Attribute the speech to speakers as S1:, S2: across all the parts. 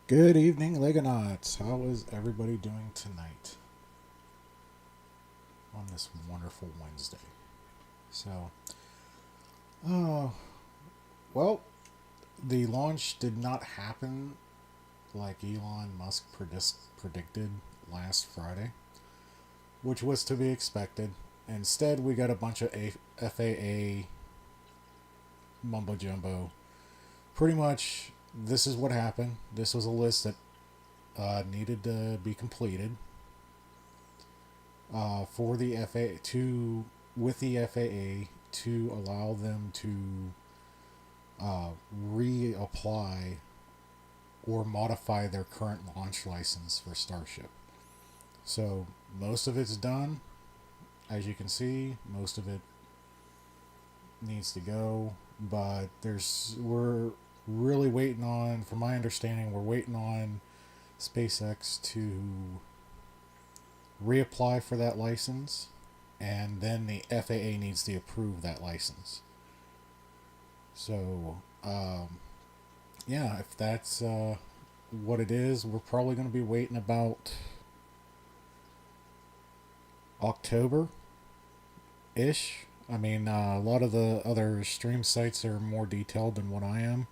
S1: Good evening, Legonauts. How is everybody doing tonight on this wonderful Wednesday? So, uh, well, the launch did not happen like Elon Musk predicted last Friday, which was to be expected. Instead, we got a bunch of FAA mumbo jumbo. Pretty much, this is what happened. This was a list that needed to be completed for the FAA to with the FAA to allow them to reapply or modify their current launch license for Starship. So most of it's done. As you can see, most of it needs to go, but we're really waiting on, from my understanding, we're waiting on SpaceX to reapply for that license, and then the FAA needs to approve that license. So, yeah, if that's what it is, we're probably going to be waiting about October ish. I mean, a lot of the other stream sites are more detailed than what I am,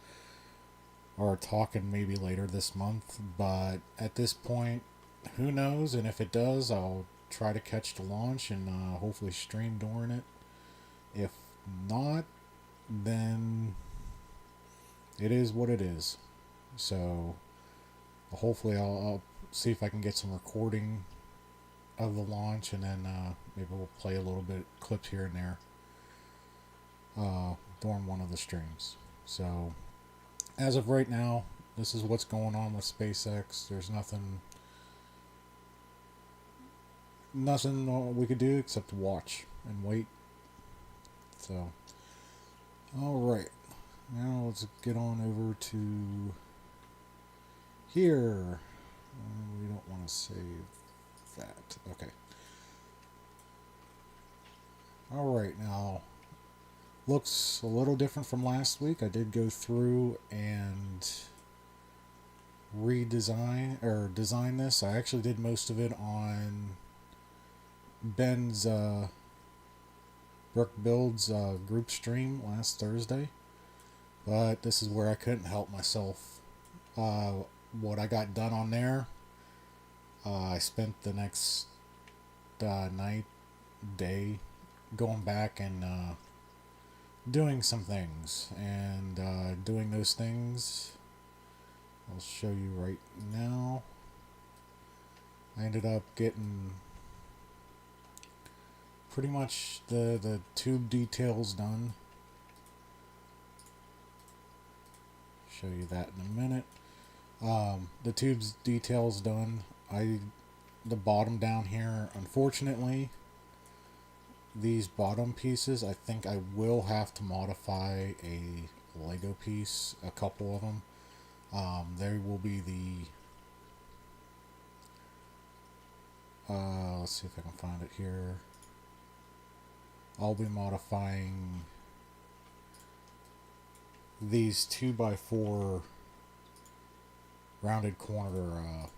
S1: or talking maybe later this month. But at this point, who knows? And if it does, I'll try to catch the launch and hopefully stream during it. If not, then it is what it is. So hopefully I'll see if I can get some recording of the launch, and then maybe we'll play a little bit clips here and there during one of the streams. So as of right now, this is what's going on with SpaceX. There's nothing we could do except watch and wait. So, all right, now let's get on over to here. We don't want to save that. Okay. All right, now looks a little different from last week. I did go through and redesign or design this. I actually did most of it on Ben's Brook Builds group stream last Thursday, but this is where I couldn't help myself. What I got done on there, I spent the next day, going back and doing some things, and doing those things I'll show you right now. I ended up getting pretty much the tube details done. Show you that in a minute. The tubes details done. The bottom down here, unfortunately, these bottom pieces, I think I will have to modify a Lego piece, a couple of them. There will be let's see if I can find it here. I'll be modifying these 2x4 rounded corner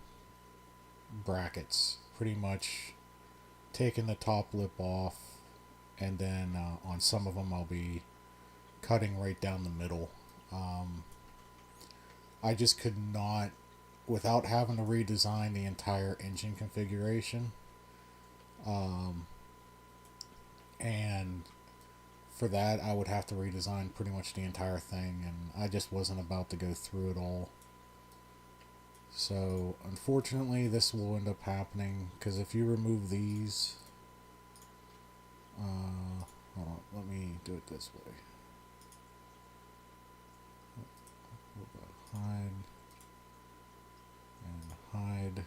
S1: brackets. Pretty much taking the top lip off, and then on some of them I'll be cutting right down the middle. I just could not, without having to redesign the entire engine configuration, and for that I would have to redesign pretty much the entire thing, and I just wasn't about to go through it all. So unfortunately this will end up happening, because if you remove these, hold on, let me do it this way. Hide and hide,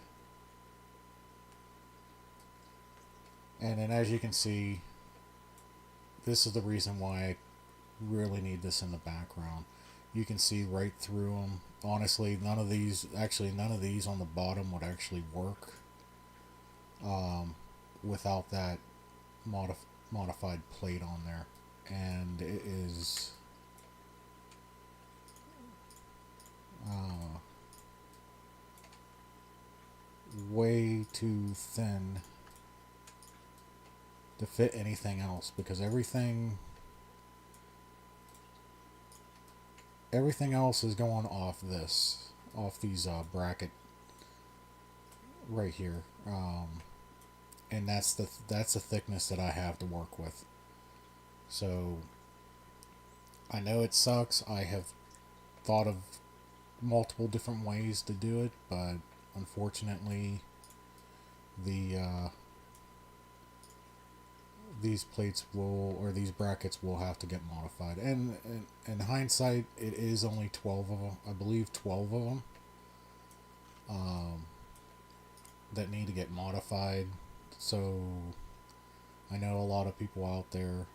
S1: and then as you can see, this is the reason why I really need this in the background. You can see right through them. Honestly, none of these on the bottom would actually work without that modified plate on there. And it is way too thin to fit anything else, because everything else is going off these bracket right here, and that's the thickness that I have to work with. So I know it sucks. I have thought of multiple different ways to do it, but unfortunately, the these plates will, or these brackets will have to get modified. And in hindsight, it is only 12 of them. I believe 12 of them that need to get modified. So I know a lot of people out there.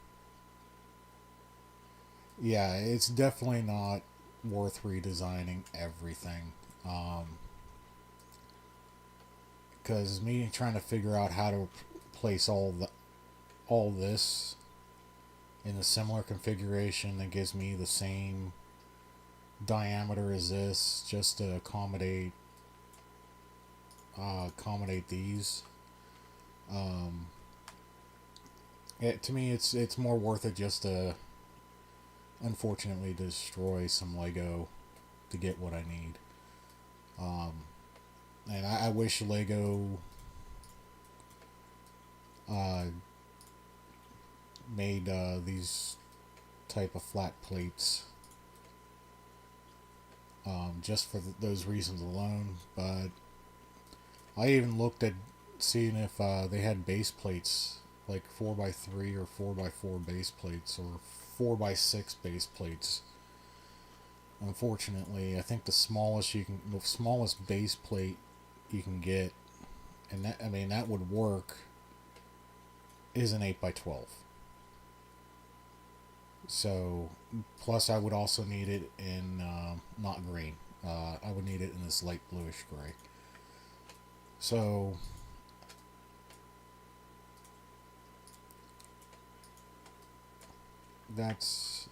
S1: Yeah, it's definitely not worth redesigning everything. Because me trying to figure out how to place all this in a similar configuration that gives me the same diameter as this, just to accommodate these. To me, it's more worth it just to unfortunately destroy some Lego to get what I need. Um, and I wish Lego uh, made these type of flat plates just for those reasons alone. But I even looked at seeing if they had base plates, like 4x3 or 4x4 base plates, or 4x6 base plates. Unfortunately, I think the smallest base plate you can get, and that, I mean, that would work, is an 8x12. So, plus I would also need it in not green. I would need it in this light bluish gray. So that's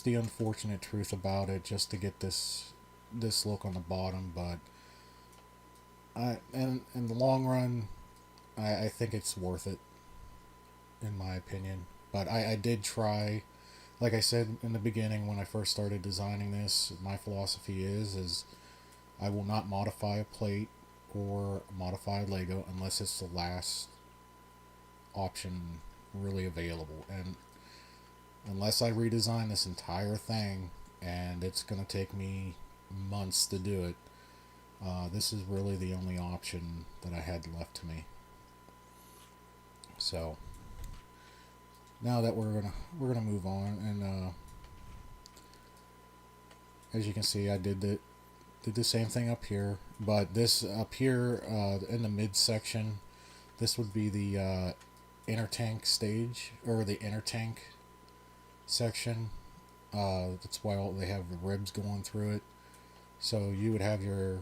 S1: the unfortunate truth about it. Just to get this look on the bottom, but and in the long run, I think it's worth it, in my opinion. But I did try, like I said in the beginning when I first started designing this. My philosophy is I will not modify a plate or modify a Lego unless it's the last option really available, and unless I redesign this entire thing, and it's going to take me months to do it, this is really the only option that I had left to me. So now that we're gonna move on, and as you can see, I did the same thing up here, but this up here in the mid section, this would be the inner tank stage, or the inner tank section. That's why they have the ribs going through it. So you would have your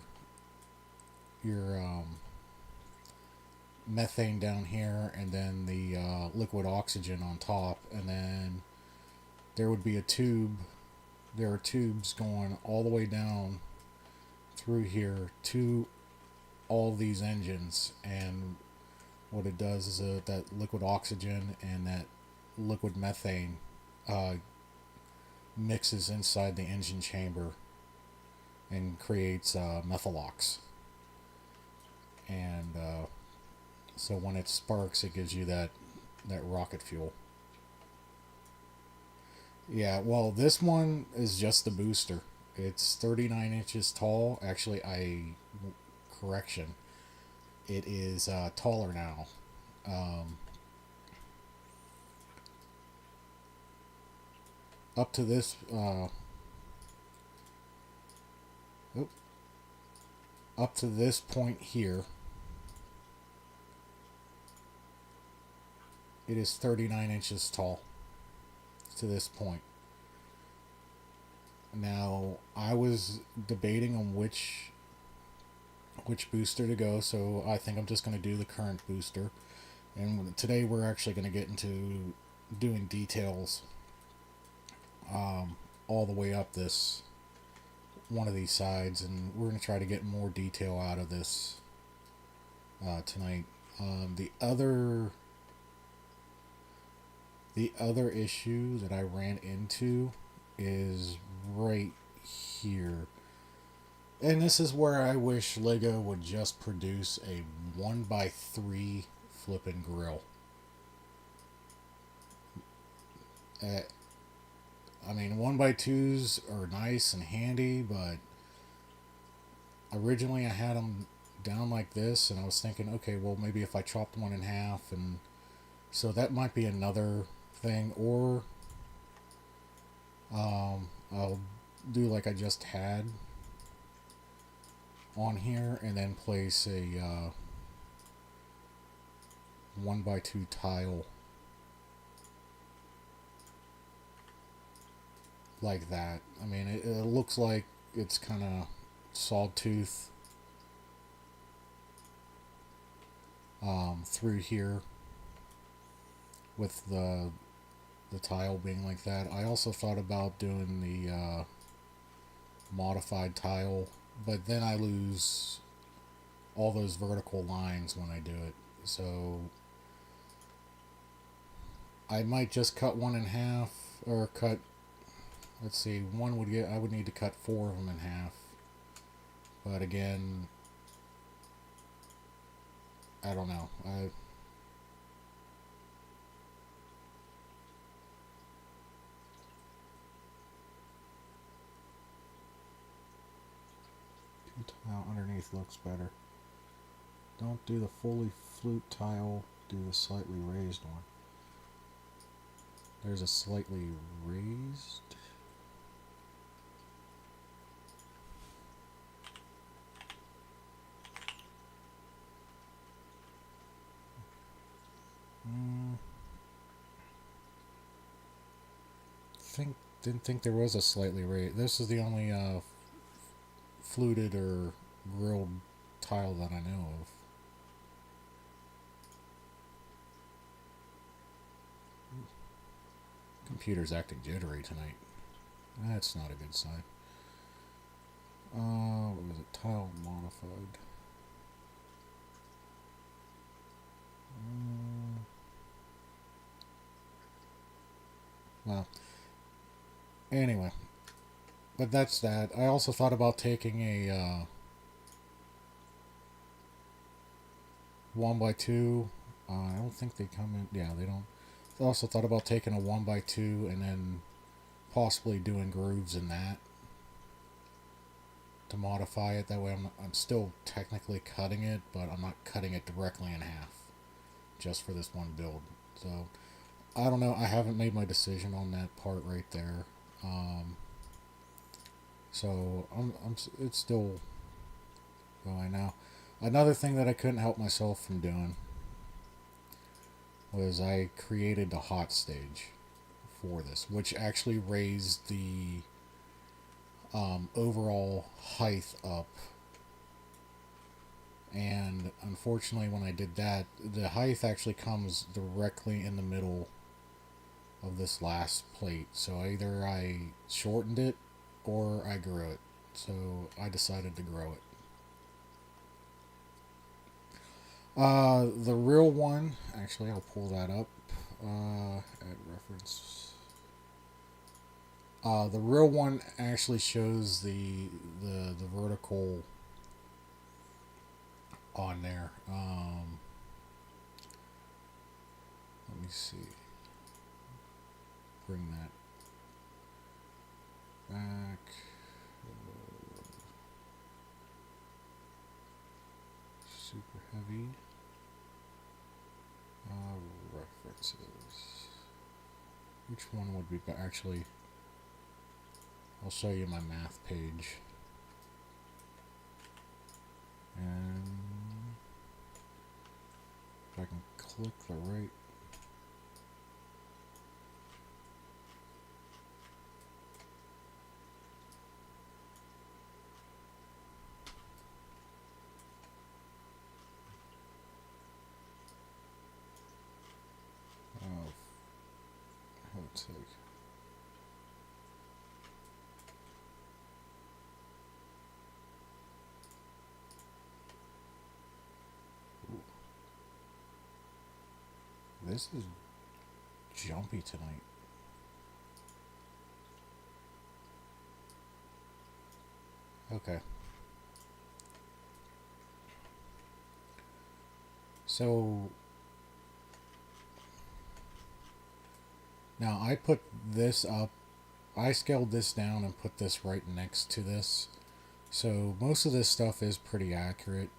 S1: methane down here, and then the liquid oxygen on top, and then there would be a tube. There are tubes going all the way down through here to all these engines, and what it does is that liquid oxygen and that liquid methane uh, mixes inside the engine chamber and creates methalox. And so when it sparks, it gives you that rocket fuel. Yeah, well, this one is just the booster. It's 39 inches tall. Actually, correction, it is taller now. Um, up to this, up to this point here, it is 39 inches tall to this point. Now, I was debating on which booster to go, so I think I'm just going to do the current booster. And today we're actually going to get into doing details all the way up this one of these sides, and we're going to try to get more detail out of this tonight. The other issue that I ran into is right here. And this is where I wish Lego would just produce a 1x3 flipping grill. Uh, I mean, 1x2s are nice and handy, but originally I had them down like this, and I was thinking, okay, well, maybe if I chopped one in half, and so that might be another thing, or I'll do like I just had on here, and then place a 1x2 tile like that. I mean, it looks like it's kind of sawtooth through here with the tile being like that. I also thought about doing the modified tile, but then I lose all those vertical lines when I do it. So I might just cut one in half, or cut. Let's see, one would get. I would need to cut four of them in half. But again, I don't know. 2 tile underneath looks better. Don't do the fully flute tile. Do the slightly raised one. There's a slightly raised. Didn't think there was a slightly raised. This is the only fluted or grilled tile that I know of. Computer's acting jittery tonight. That's not a good sign. What was it? Tile modified. Well, anyway, but that's that. I also thought about taking a 1x2. I don't think they come in. Yeah, they don't. I also thought about taking a 1x2 and then possibly doing grooves in that to modify it. That way I'm still technically cutting it, but I'm not cutting it directly in half just for this one build. So I don't know. I haven't made my decision on that part right there. So it's still going now. Another thing that I couldn't help myself from doing was I created the hot stage for this, which actually raised the overall height up. And unfortunately, when I did that, the height actually comes directly in the middle of this last plate. So either I shortened it or I grew it. So I decided to grow it. The real one, actually, I'll pull that up. At reference. The real one actually shows the vertical on there. Let me see. Bring that back. Super heavy. References. Which one would be actually? I'll show you my math page. And if I can click the right. Oh, how to take. Ooh. This is jumpy tonight. Okay. So now I put this up. I scaled this down and put this right next to this. So most of this stuff is pretty accurate.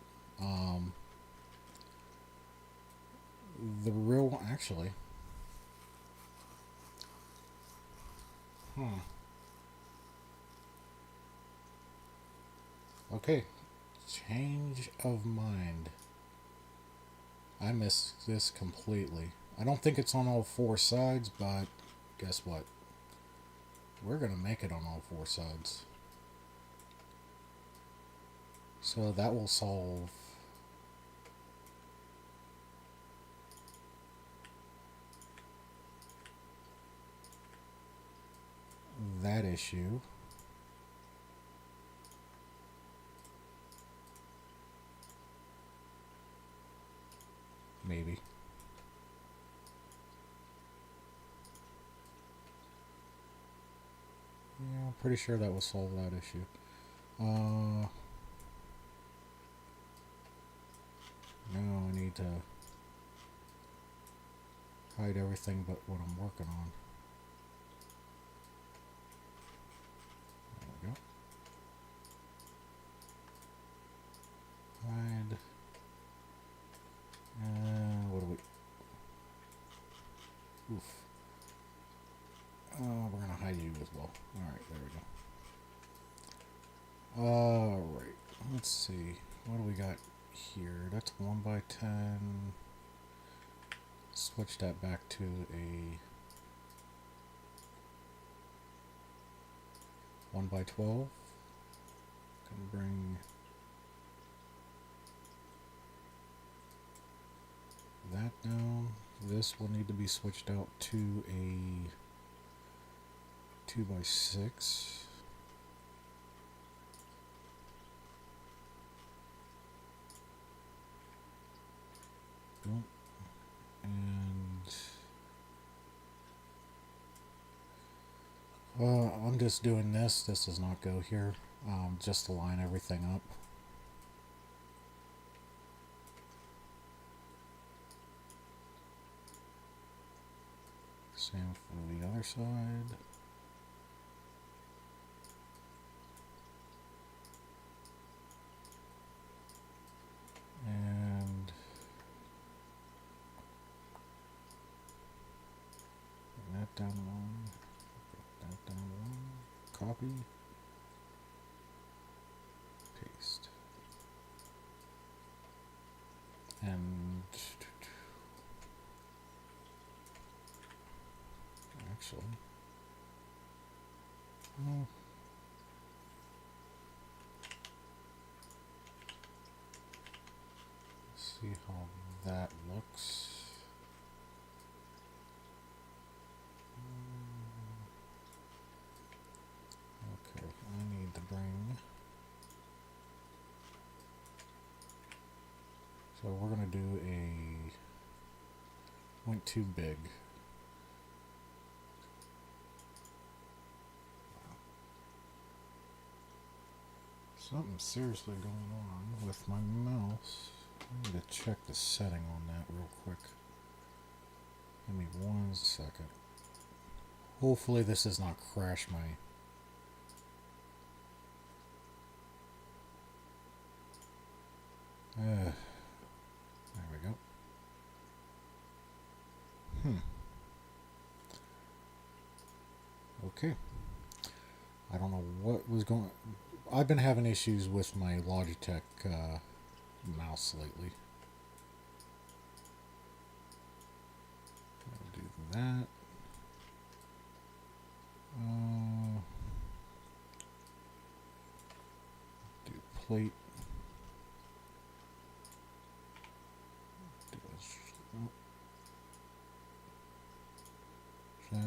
S1: Um, the real, actually, hmm. Okay, change of mind. I missed this completely. I don't think it's on all four sides, but guess what? We're gonna make it on all four sides. So that will solve that issue. Maybe. Yeah, I'm pretty sure that will solve that issue. Uh, now I need to hide everything but what I'm working on. There we go. Hide. What do we... Oof. We're gonna hide you as well. Alright, there we go. Alright, let's see. What do we got here? That's 1x10. Switch that back to a 1x12. Can bring that down. This will need to be switched out to a 2x6. Boom. And I'm just doing this. This does not go here. Just to line everything up. Same for the other side. And bring that down one. That down one. Copy. Paste. And actually, no. See how that looks. Okay, I need to bring. So we're gonna do a went too big. Something's seriously going on with my mouse. I need to check the setting on that real quick. Give me 1 second. Hopefully this does not crash my... there we go. Okay. I don't know what was going... I've been having issues with my Logitech mouse lately. I'll do that. Do plate. Do that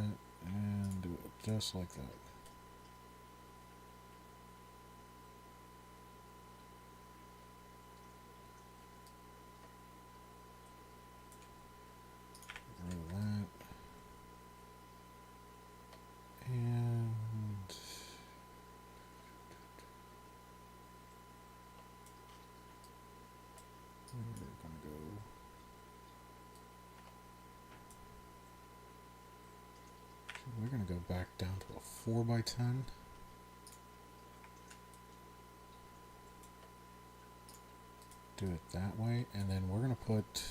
S1: and do it just like that. going to go back down to a 4x10. Do it that way, and then we're going to put,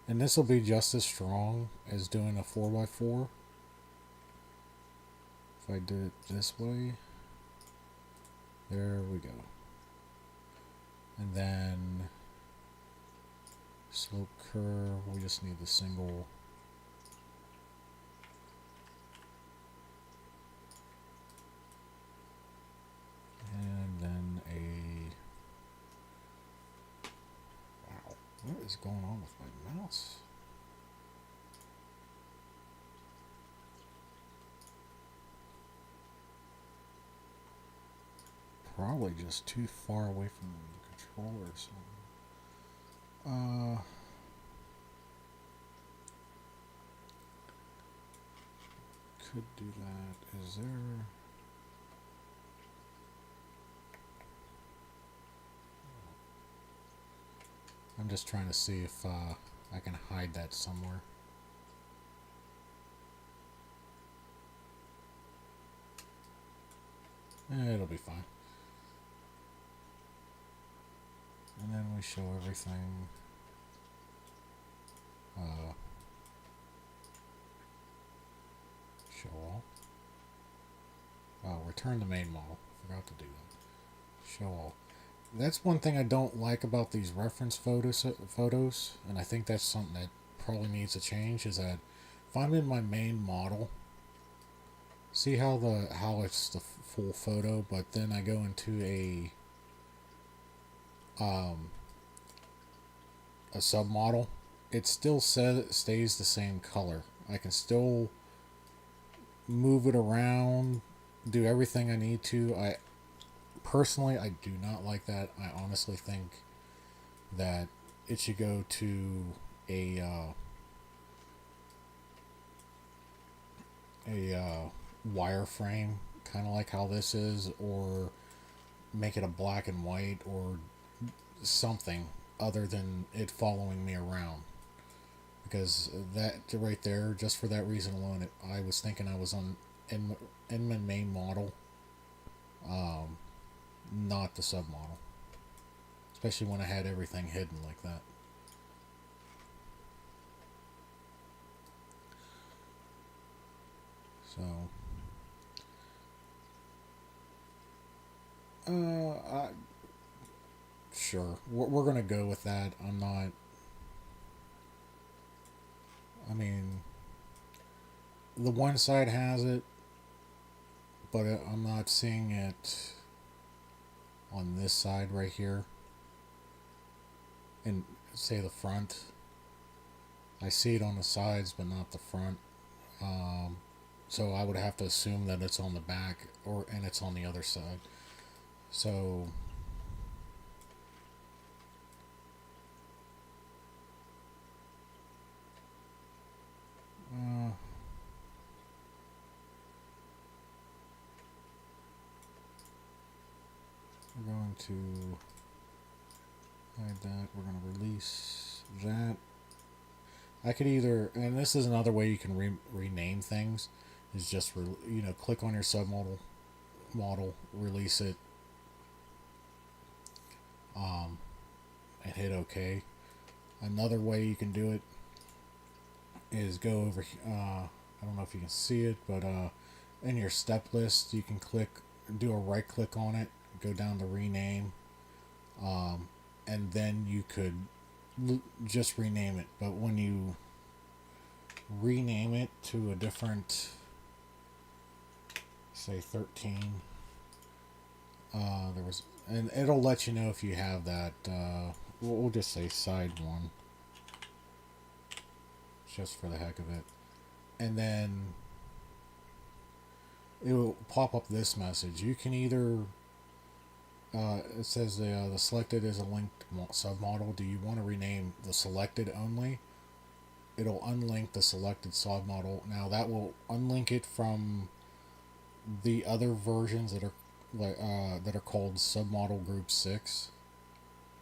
S1: and this will be just as strong as doing a 4x4. If I do it this way, there we go. And then slope curve, we just need the single. And then a, wow, what is going on with my mouse? Probably just too far away from the controller or something. Could do that. Is there? I'm just trying to see if I can hide that somewhere. It'll be fine. And then we show everything. Show all. Return the main model. Forgot to do that. Show all. That's one thing I don't like about these reference photos, and I think that's something that probably needs to change. Is that if I'm in my main model, see how it's the full photo, but then I go into a submodel, it still stays the same color. I can still move it around, do everything I need to. Personally, I do not like that. I honestly think that it should go to a wireframe, kind of like how this is, or make it a black and white, or something other than it following me around. Because that right there, just for that reason alone, I was thinking I was in my main model. Not the submodel. Especially when I had everything hidden like that. So, sure, we're gonna go with that. I'm not. I mean, the one side has it, but I'm not seeing it on this side right here. And say the front. I see it on the sides, but not the front. So I would have to assume that it's on the back, and it's on the other side. So we're going to hide that. We're going to release that. I could either, and this is another way you can rename things, is just click on your submodel model, release it, and hit OK. Another way you can do it is go over. I don't know if you can see it, but in your step list, you can do a right click on it, go down to rename, and then you could just rename it. But when you rename it to a different, say 13, and it'll let you know if you have that. We'll just say side 1, just for the heck of it, and then it will pop up this message. You can either it says the selected is a linked submodel. Do you want to rename the selected only? It'll unlink the selected submodel. Now that will unlink it from the other versions that are called submodel group 6,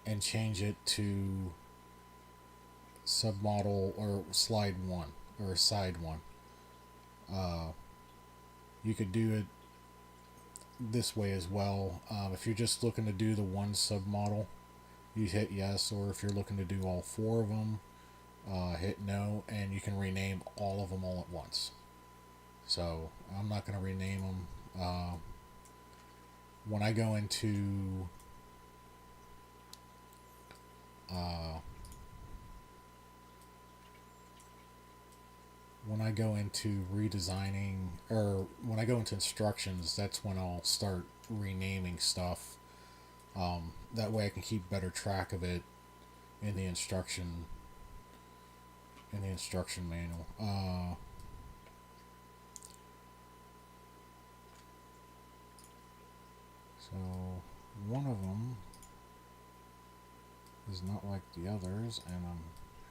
S1: and change it to submodel or slide 1 or side 1. Uh, you could do it this way as well. If you're just looking to do the one submodel, you hit yes, or if you're looking to do all four of them, hit no, and you can rename all of them all at once. So I'm not going to rename them. When I go into uh, when I go into redesigning, or when I go into instructions, that's when I'll start renaming stuff. That way I can keep better track of it in the instruction manual. So one of them is not like the others, and I'm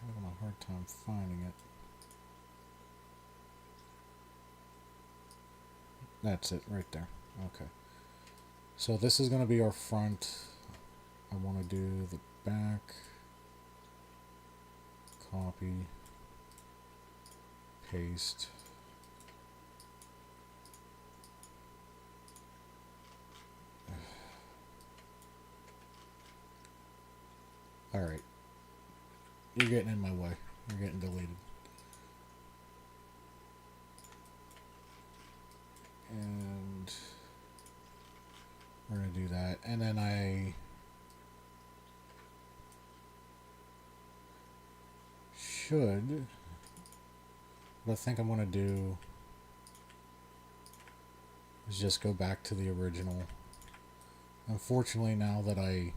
S1: having a hard time finding it. That's it right there. Okay. So this is going to be our front. I want to do the back. Copy. Paste. Alright. You're getting in my way. You're getting deleted. And we're going to do that. And then I should, what I think I'm going to do is just go back to the original. Unfortunately, now that I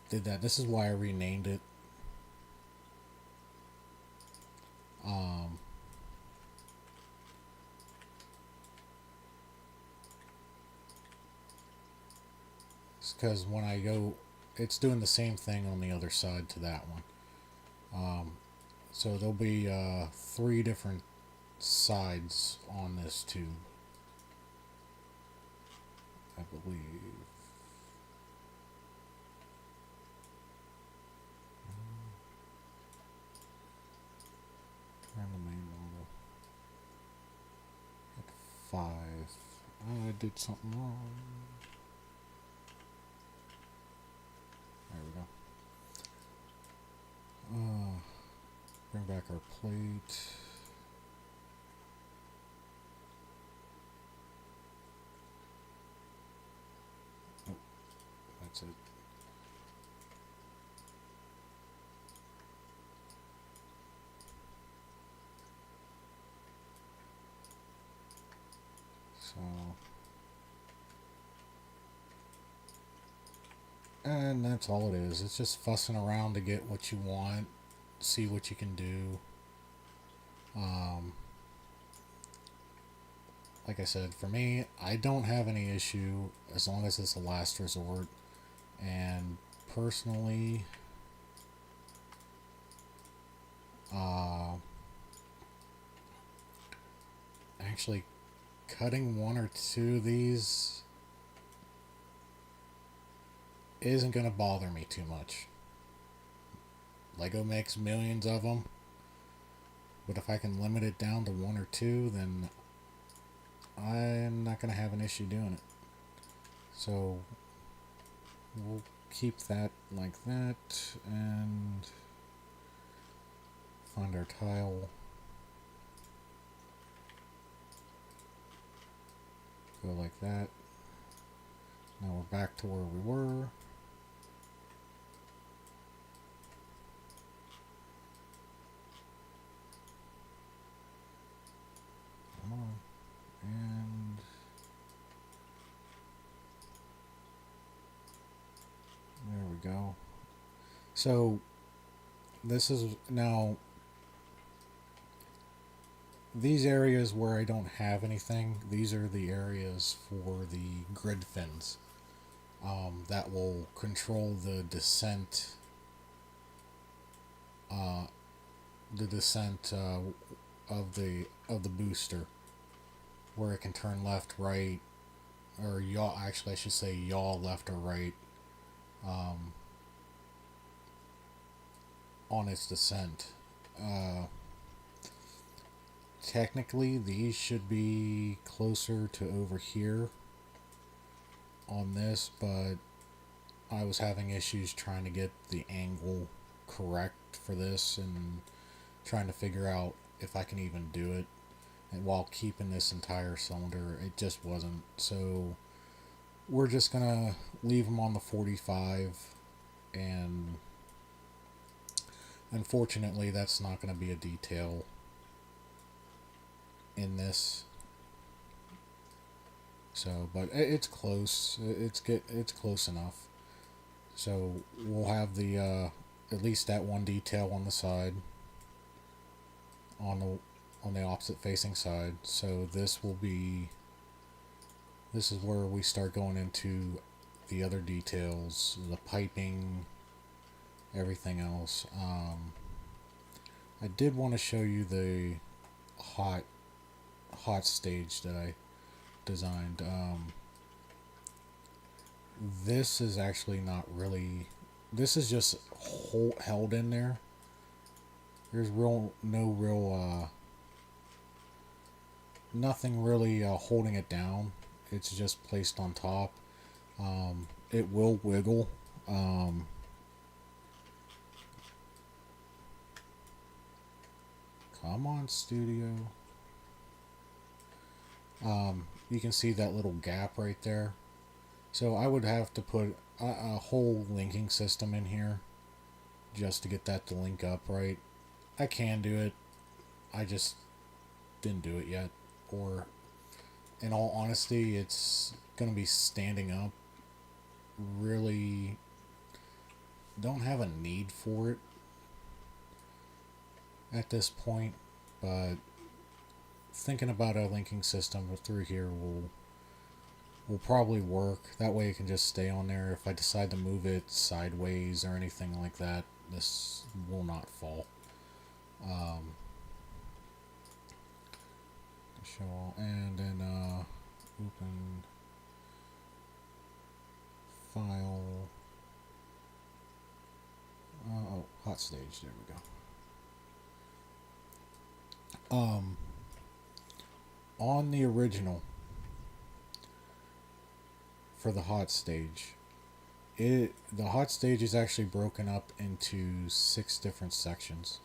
S1: did that, this is why I renamed it. Because when I go, it's doing the same thing on the other side to that one. So there'll be 3 different sides on this tube, I believe. Turn the main model at 5. I did something wrong. There we go. Bring back our plate. Oh, that's it. So, and that's all it is. It's just fussing around to get what you want, see what you can do. Like I said, for me, I don't have any issue as long as it's a last resort. And personally, actually cutting 1 or 2 of these isn't going to bother me too much. Lego makes millions of them, but if I can limit it down to 1 or 2, then I'm not going to have an issue doing it. So we'll keep that like that and find our tile. Go like that. Now we're back to where we were. Come on. And there we go. So this is now these areas where I don't have anything, these are the areas for the grid fins that will control the descent uh, of the booster, where it can turn left, right, or yaw. Actually, I should say yaw left or right um, on its descent. Uh, Technically, these should be closer to over here on this, but I was having issues trying to get the angle correct for this and trying to figure out if I can even do it. And while keeping this entire cylinder, it just wasn't. So we're just gonna leave them on the 45, and unfortunately, that's not gonna be a detail in this. So, but it's close. It's close enough. So we'll have the at least that one detail on the side, on the opposite facing side. So this is where we start going into the other details, the piping, everything else. I did want to show you the hot hot stage that I designed. This is actually not really. This is just held in there. There's no real nothing really holding it down. It's just placed on top. It will wiggle. Um, Come on, studio. You can see that little gap right there. So I would have to put a whole linking system in here just to get that to link up right. I can do it. I just didn't do it yet. Or, in all honesty, it's going to be standing up. Really don't have a need for it at this point, but thinking about a linking system through here will probably work. That way it can just stay on there. If I decide to move it sideways or anything like that, this will not fall. Show all, and then open file. Oh, hot stage. There we go. On the original for the hot stage, the hot stage is actually broken up into 6 different sections.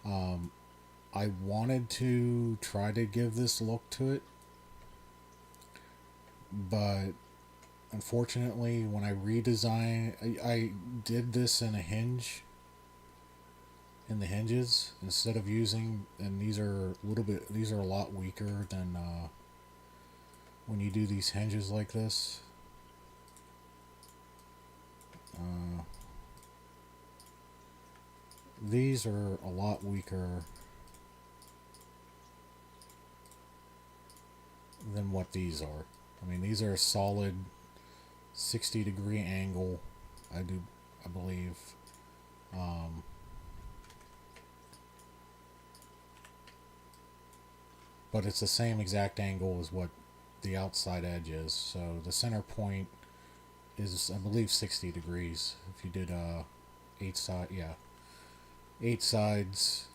S1: I wanted to try to give this look to it, but unfortunately, when I redesigned, I did this in a hinge, in the hinges, instead of using, and these are a lot weaker than when you do these hinges like this. Uh, these are a lot weaker than what these are. I mean, these are a solid 60-degree angle, I believe. Um, but it's the same exact angle as what the outside edge is. So the center point is, I believe, 60 degrees. If you did 8 sides,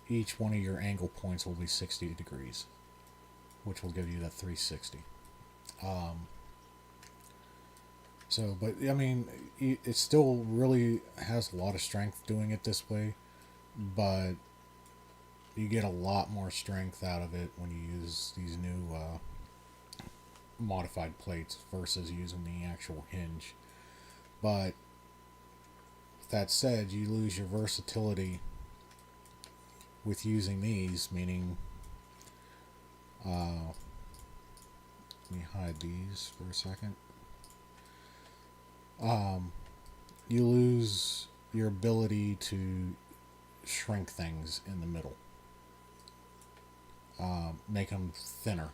S1: each one of your angle points will be 60 degrees, which will give you that 360. So, but I mean, it still really has a lot of strength doing it this way, but you get a lot more strength out of it when you use these new modified plates versus using the actual hinge. But that said, you lose your versatility with using these, meaning let me hide these for a second. You lose your ability to shrink things in the middle, make them thinner.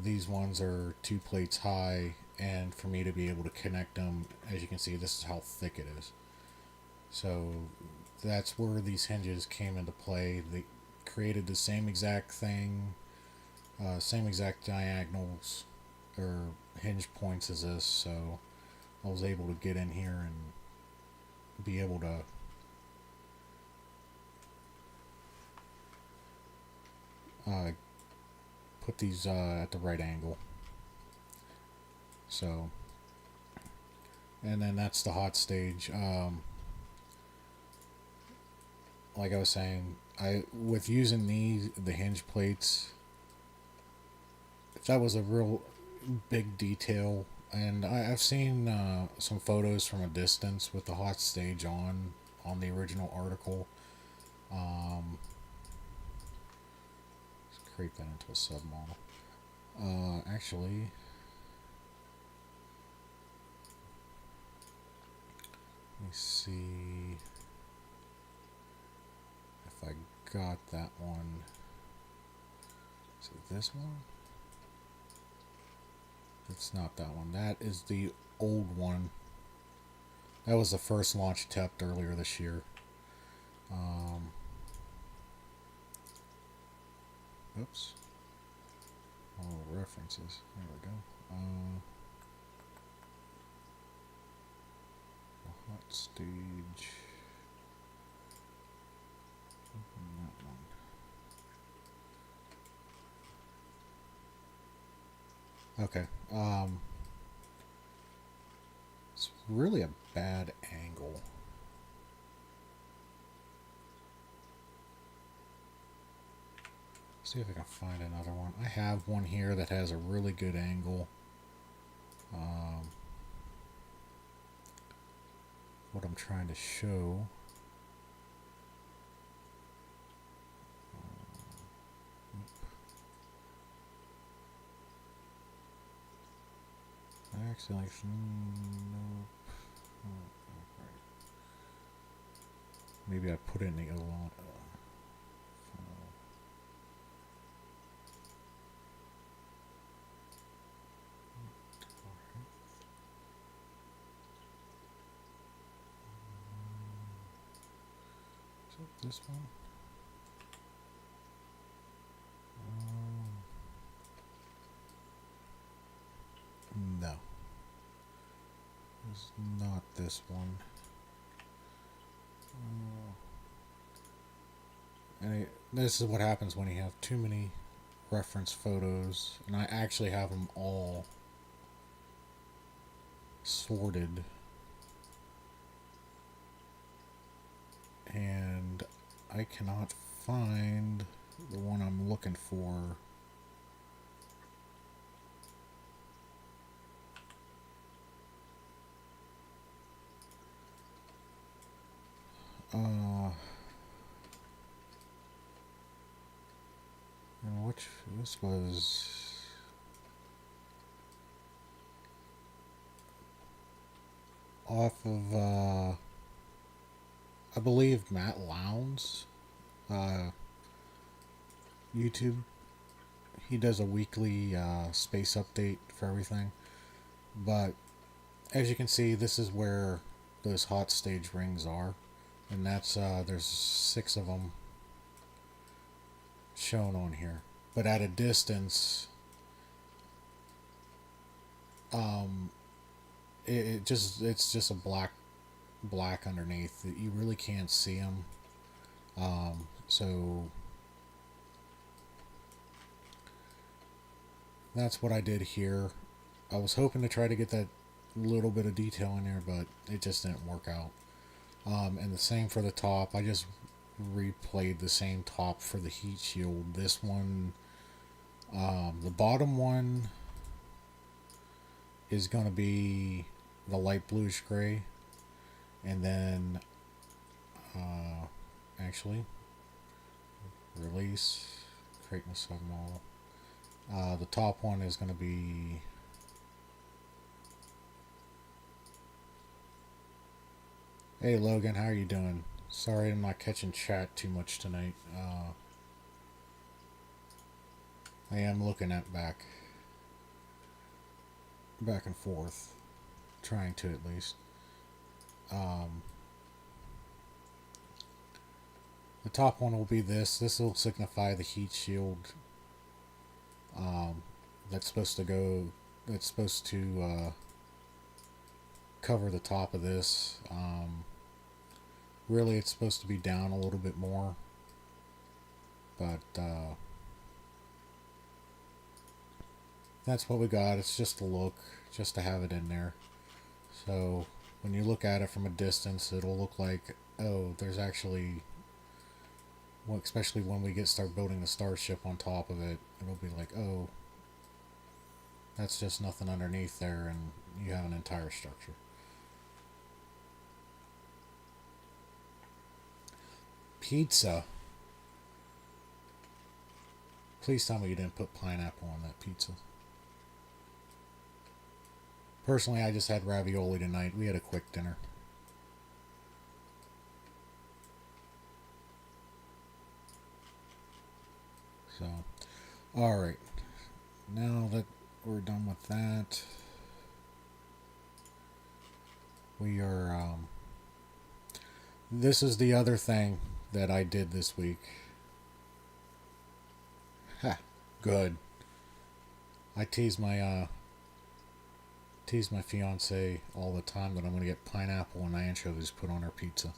S1: These ones are 2 plates high, and for me to be able to connect them, as you can see, this is how thick it is. So that's where these hinges came into play. They created the same exact thing, same exact diagonals or hinge points as this. So I was able to get in here and be able to uh, put these at the right angle. So, and then that's the hot stage. Like I was saying, I with using the hinge plates, that was a real big detail. And I've seen some photos from a distance with the hot stage on the original article. Um, let's create that into a submodel. Actually, let me see if I got that one. Is it this one? It's not that one. That is the old one. That was the first launch test earlier this year. Um, oops. Oh, references. There we go. The hot stage. Open that one. Okay. It's really a bad angle. See if I can find another one. I have one here that has a really good angle. What I'm trying to show. I accidentally. Nope. Right. Maybe I put it in the other one. This one? No. It's not this one. This is what happens when you have too many reference photos. And I actually have them all sorted. And I cannot find the one I'm looking for. And which this was off of I believe Matt Lowndes YouTube. He does a weekly space update for everything. But as you can see, this is where those hot stage rings are, and that's there's 6 of them shown on here. But at a distance, it's just a black underneath. You really can't see them. So that's what I did here. I was hoping to try to get that little bit of detail in there, but it just didn't work out. And the same for the top. I just replayed the same top for the heat shield. This one, the bottom one is going to be the light bluish gray, and then actually release, create my submodel. The top one is going to be Hey Logan, how are you doing? Sorry I'm not catching chat too much tonight. I am looking at back and forth, trying to at least. The top one will be this. This will signify the heat shield. That's supposed to cover the top of this. Really, it's supposed to be down a little bit more, but that's what we got. It's just a look, just to have it in there. So when you look at it from a distance, it'll look like, oh, there's actually, well, especially when we start building the Starship on top of it, it'll be like, oh, that's just nothing underneath there, and you have an entire structure. Pizza. Please tell me you didn't put pineapple on that pizza. Personally, I just had ravioli tonight. We had a quick dinner. So, alright. Now that we're done with that, we are, this is the other thing that I did this week. Ha, good. I tease my fiance all the time that I'm going to get pineapple and anchovies put on her pizza.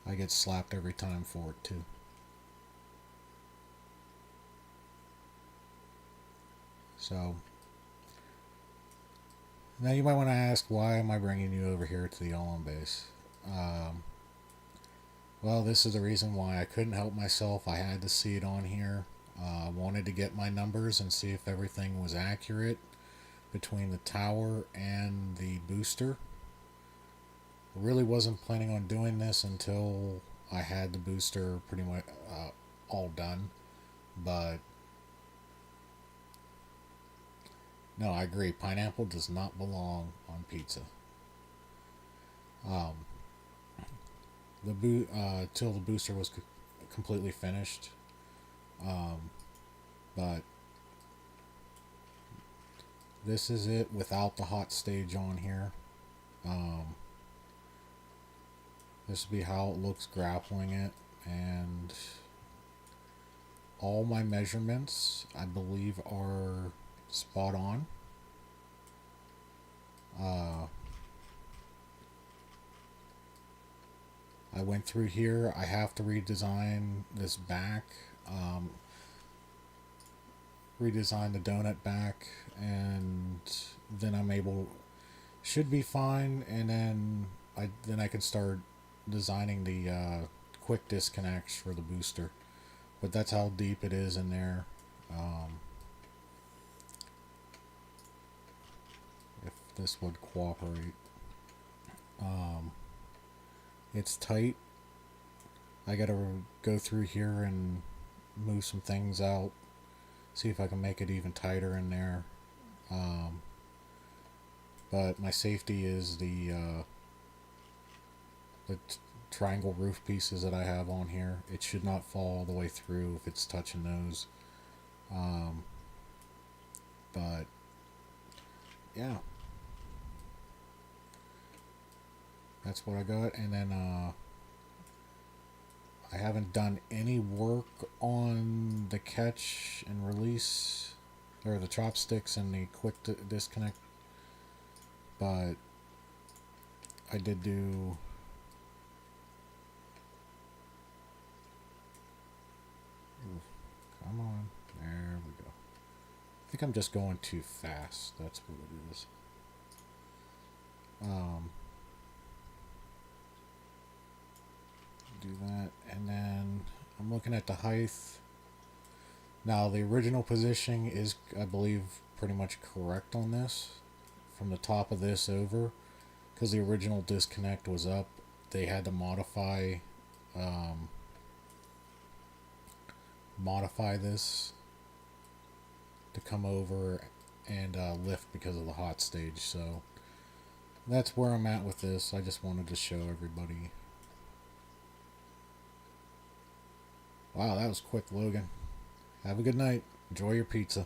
S1: I get slapped every time for it too. So now you might want to ask, why am I bringing you over here to the Olin base? Well, this is the reason why. I couldn't help myself. I had to see it on here. I wanted to get my numbers and see if everything was accurate between the tower and the booster. I really wasn't planning on doing this until I had the booster pretty much all done. But no, I agree. Pineapple does not belong on pizza. Um, till the booster was completely finished. But this is it without the hot stage on here. This will be how it looks grappling it, and all my measurements, I believe, are spot on. I went through here. I have to redesign this back, redesign the donut back, and then I'm able, should be fine. And then I can start designing the quick disconnects for the booster. But that's how deep it is in there. If this would cooperate. It's tight. I gotta go through here and move some things out. See if I can make it even tighter in there. But my safety is the triangle roof pieces that I have on here. It should not fall all the way through if it's touching those. But yeah, that's what I got. And then I haven't done any work on the catch and release, or the chopsticks and the quick disconnect, but I did do come on, there we go. I think I'm just going too fast. That's what it is. Do that, and then I'm looking at the height. Now the original positioning is, I believe, pretty much correct on this. From the top of this over, because the original disconnect was up, they had to modify this to come over and lift because of the hot stage. So that's where I'm at with this. I just wanted to show everybody. Wow, that was quick, Logan. Have a good night. Enjoy your pizza.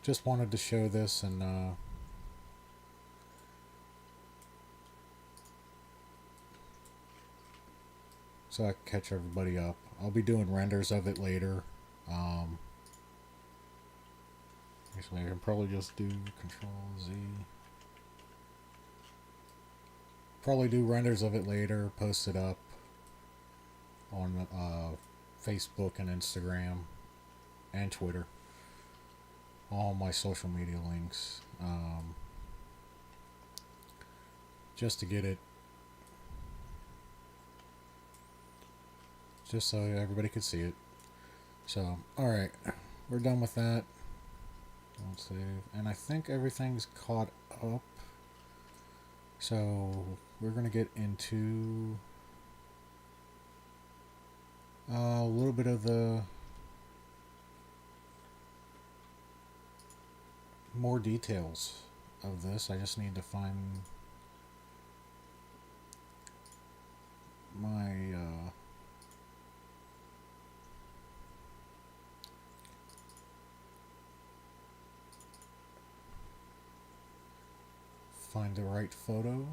S1: Just wanted to show this, and so I can catch everybody up. I'll be doing renders of it later. Um, Actually, I can probably just do Control Z. Probably do renders of it later, post it up on Facebook and Instagram and Twitter. All my social media links. Just to get it, just so everybody could see it. So, alright, we're done with that. Don't save. And I think everything's caught up. So, we're going to get into a little bit of the more details of this. I just need to find my find the right photo.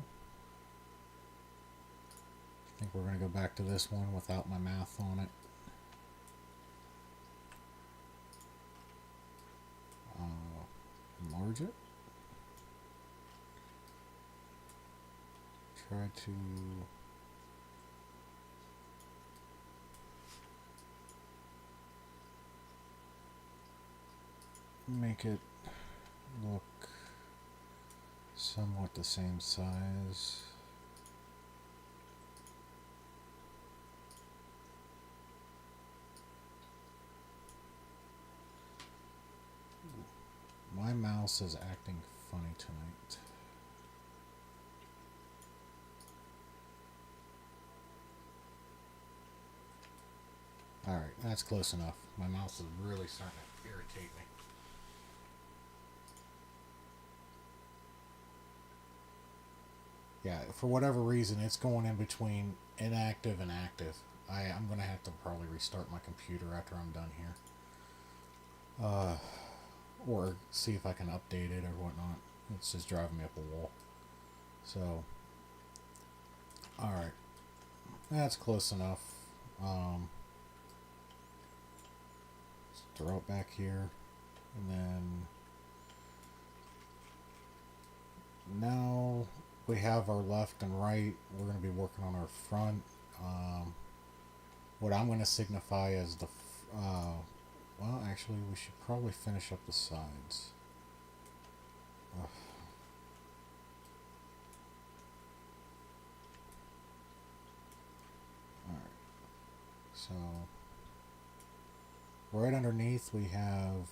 S1: I think we're going to go back to this one without my math on it. Enlarge it. Try to make it look somewhat the same size. My mouse is acting funny tonight. Alright, that's close enough. My mouse is really starting to irritate me. Yeah, for whatever reason, it's going in between inactive and active. I'm going to have to probably restart my computer after I'm done here. Or see if I can update it or whatnot. It's just driving me up a wall. So, alright. That's close enough. Let's throw it back here. And then now we have our left and right. We're going to be working on our front. What I'm going to signify as the well, actually, we should probably finish up the sides. Ugh. Alright. So, right underneath we have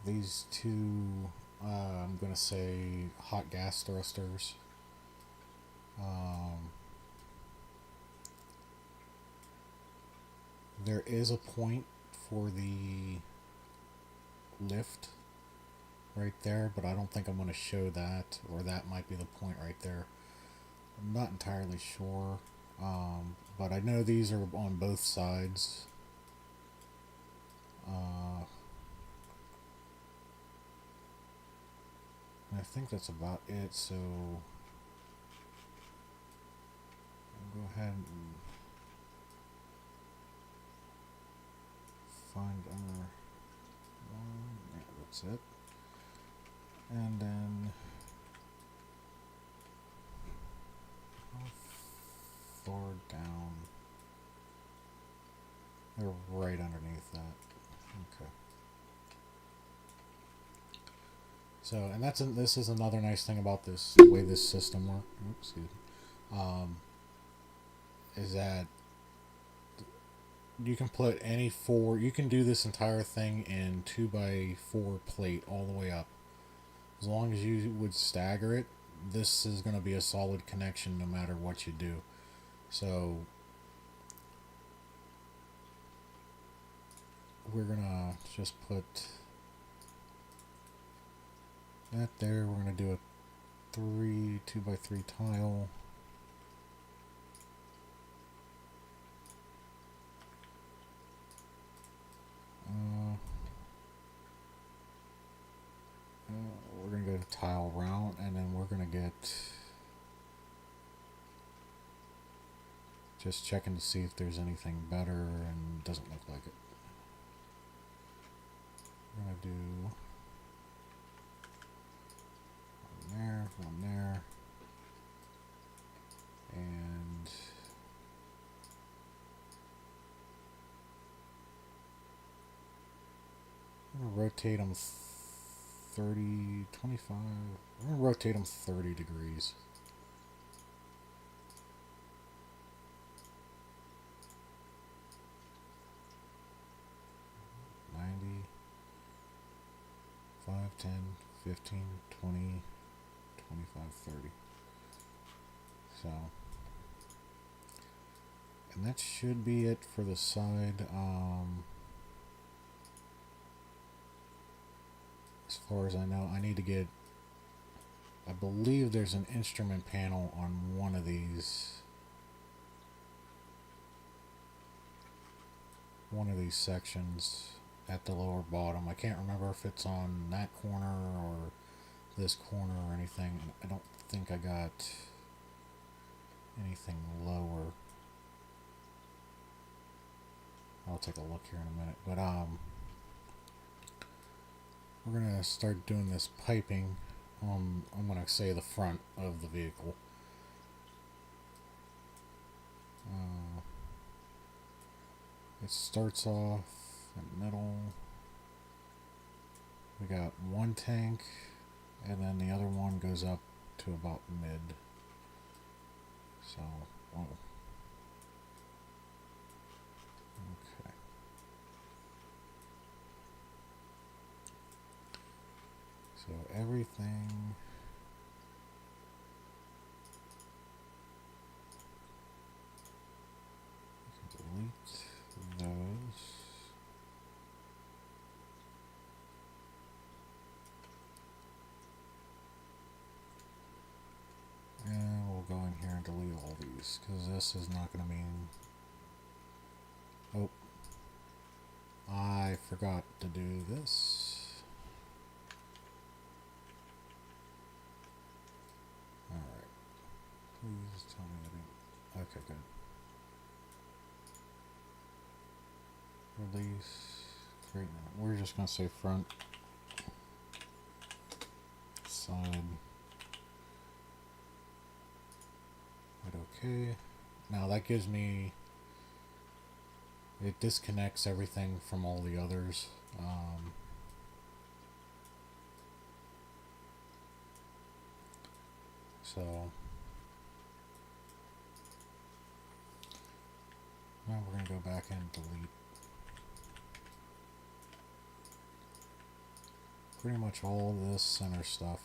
S1: these two, I'm going to say, hot gas thrusters. There is a point for the lift right there, but I don't think I'm going to show that, or that might be the point right there. I'm not entirely sure, but I know these are on both sides. I think that's about it, so I'll go ahead and find our one. Yeah, that's it. And then how far down? They're right underneath that. Okay. So, and this is another nice thing about this, the way this system works. Oops, excuse me. Is that you can put any four. You can do this entire thing in 2x4 plate all the way up. As long as you would stagger it, this is going to be a solid connection no matter what you do. So we're gonna just put that there. We're gonna do a 2x3 tile. We're gonna go to tile route, and then we're gonna get Just checking to see if there's anything better, and doesn't look like it. We're going to do one there, and I'm going to rotate them 30, 25. I'm going to rotate them 30 degrees. Five, 10, 15, 20, 25, 30. So, and that should be it for the side. As far as I know, I need to get, I believe there's an instrument panel on one of these sections at the lower bottom. I can't remember if it's on that corner or this corner or anything. I don't think I got anything lower. I'll take a look here in a minute. But we're gonna start doing this piping on, I'm gonna say, the front of the vehicle. It starts off in the middle. We got one tank, and then the other one goes up to about mid. So, whoa. Okay. So everything. Delete those. And we'll go in here and delete all these, because this is not going to mean... Oh, I forgot to do this. Alright. Please tell me I didn't... Okay, good. Release. Great. We're just going to say front. Side. Hit OK. Now that gives me... It disconnects everything from all the others. So now we're going to go back and delete pretty much all of this center stuff.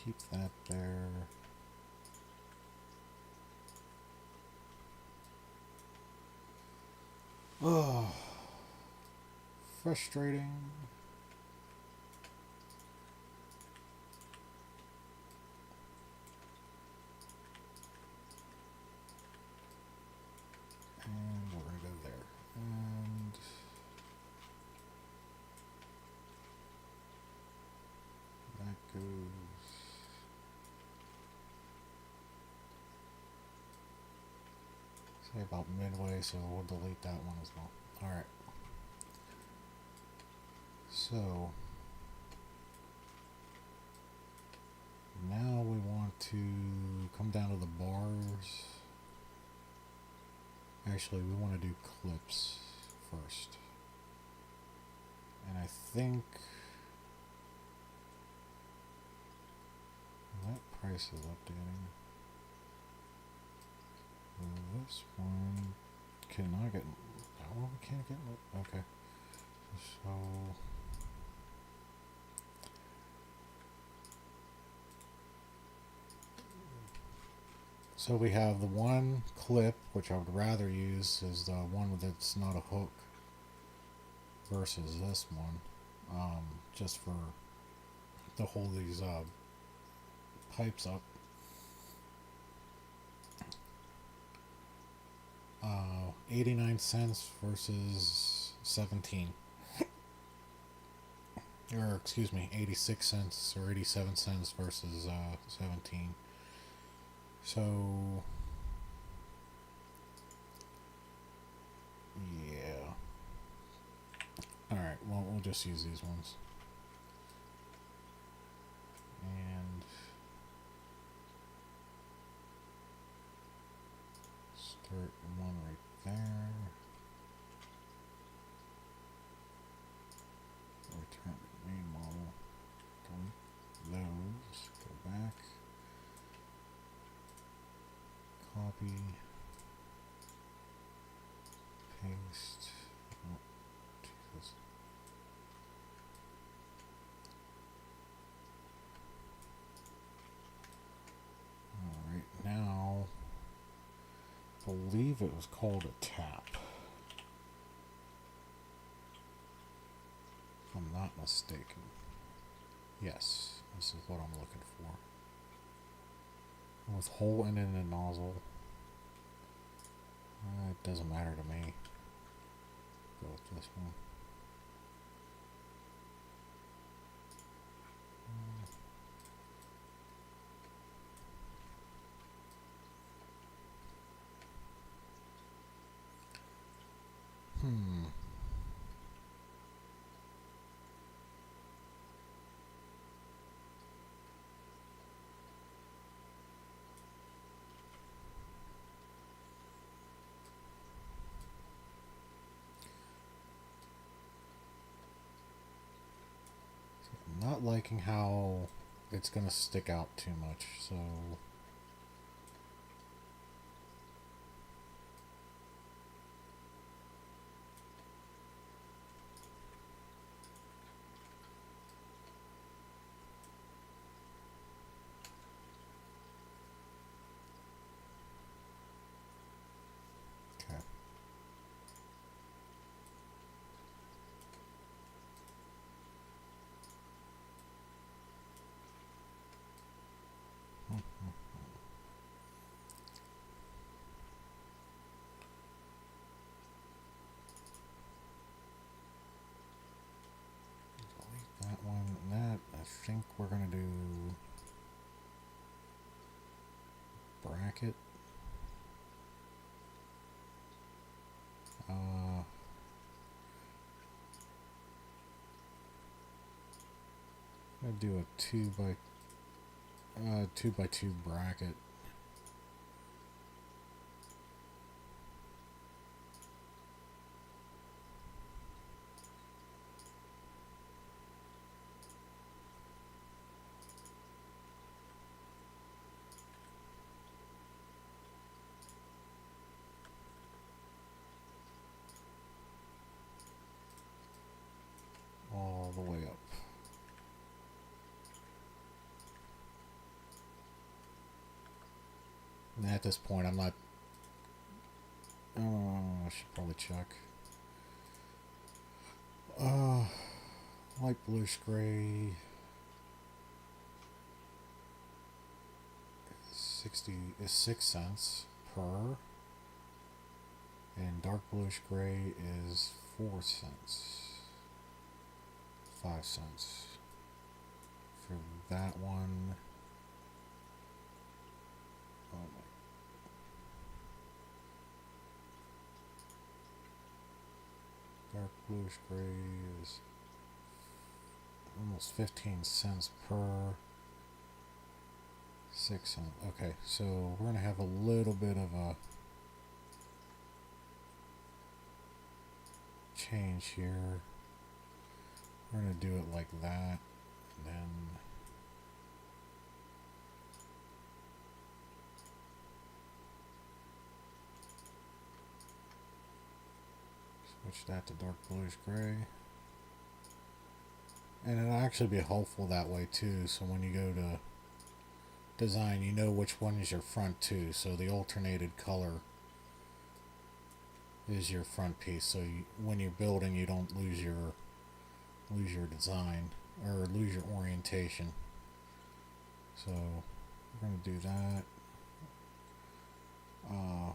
S1: Keep that there. Oh, frustrating. And we're going to go there. And that goes... say about midway, so we'll delete that one as well. Alright. So now we want to come down to the bars. Actually, we want to do clips first. And I think that price is updating. This one cannot get... Oh, we can't get... Okay. So... So we have the one clip, which I would rather use, is the one that's not a hook versus this one, just for to hold these pipes up. 89 cents versus 17. Or, excuse me, 86 cents or 87 cents versus 17. So, yeah. Alright, well, we'll just use these ones. And start one right there. Return main model. Delete those. Go back. Copy. Paste. Oh, Jesus. Alright, now I believe it was called a tap. If I'm not mistaken. Yes, this is what I'm looking for. With hole in the nozzle. It doesn't matter to me. Go with this one. Hmm. I'm not liking how it's going to stick out too much, so okay. That one, that I think we're going to do bracket. I'm going to do a 2x2 bracket. All the way up. And at this point, I'm not. Oh, I should probably check. Light bluish gray. 60 is 6 cents per. And dark bluish gray is 4 cents. 5 cents. For that one. Oh my. Dark bluish gray is almost 15 cents per. 6 cents. Okay, so we're going to have a little bit of a change here. We're going to do it like that. And then switch that to dark bluish gray. And it'll actually be helpful that way too, so when you go to design, you know which one is your front too. So the alternated color is your front piece. So when you're building, you don't lose your design or lose your orientation. So we're going to do that. Uh,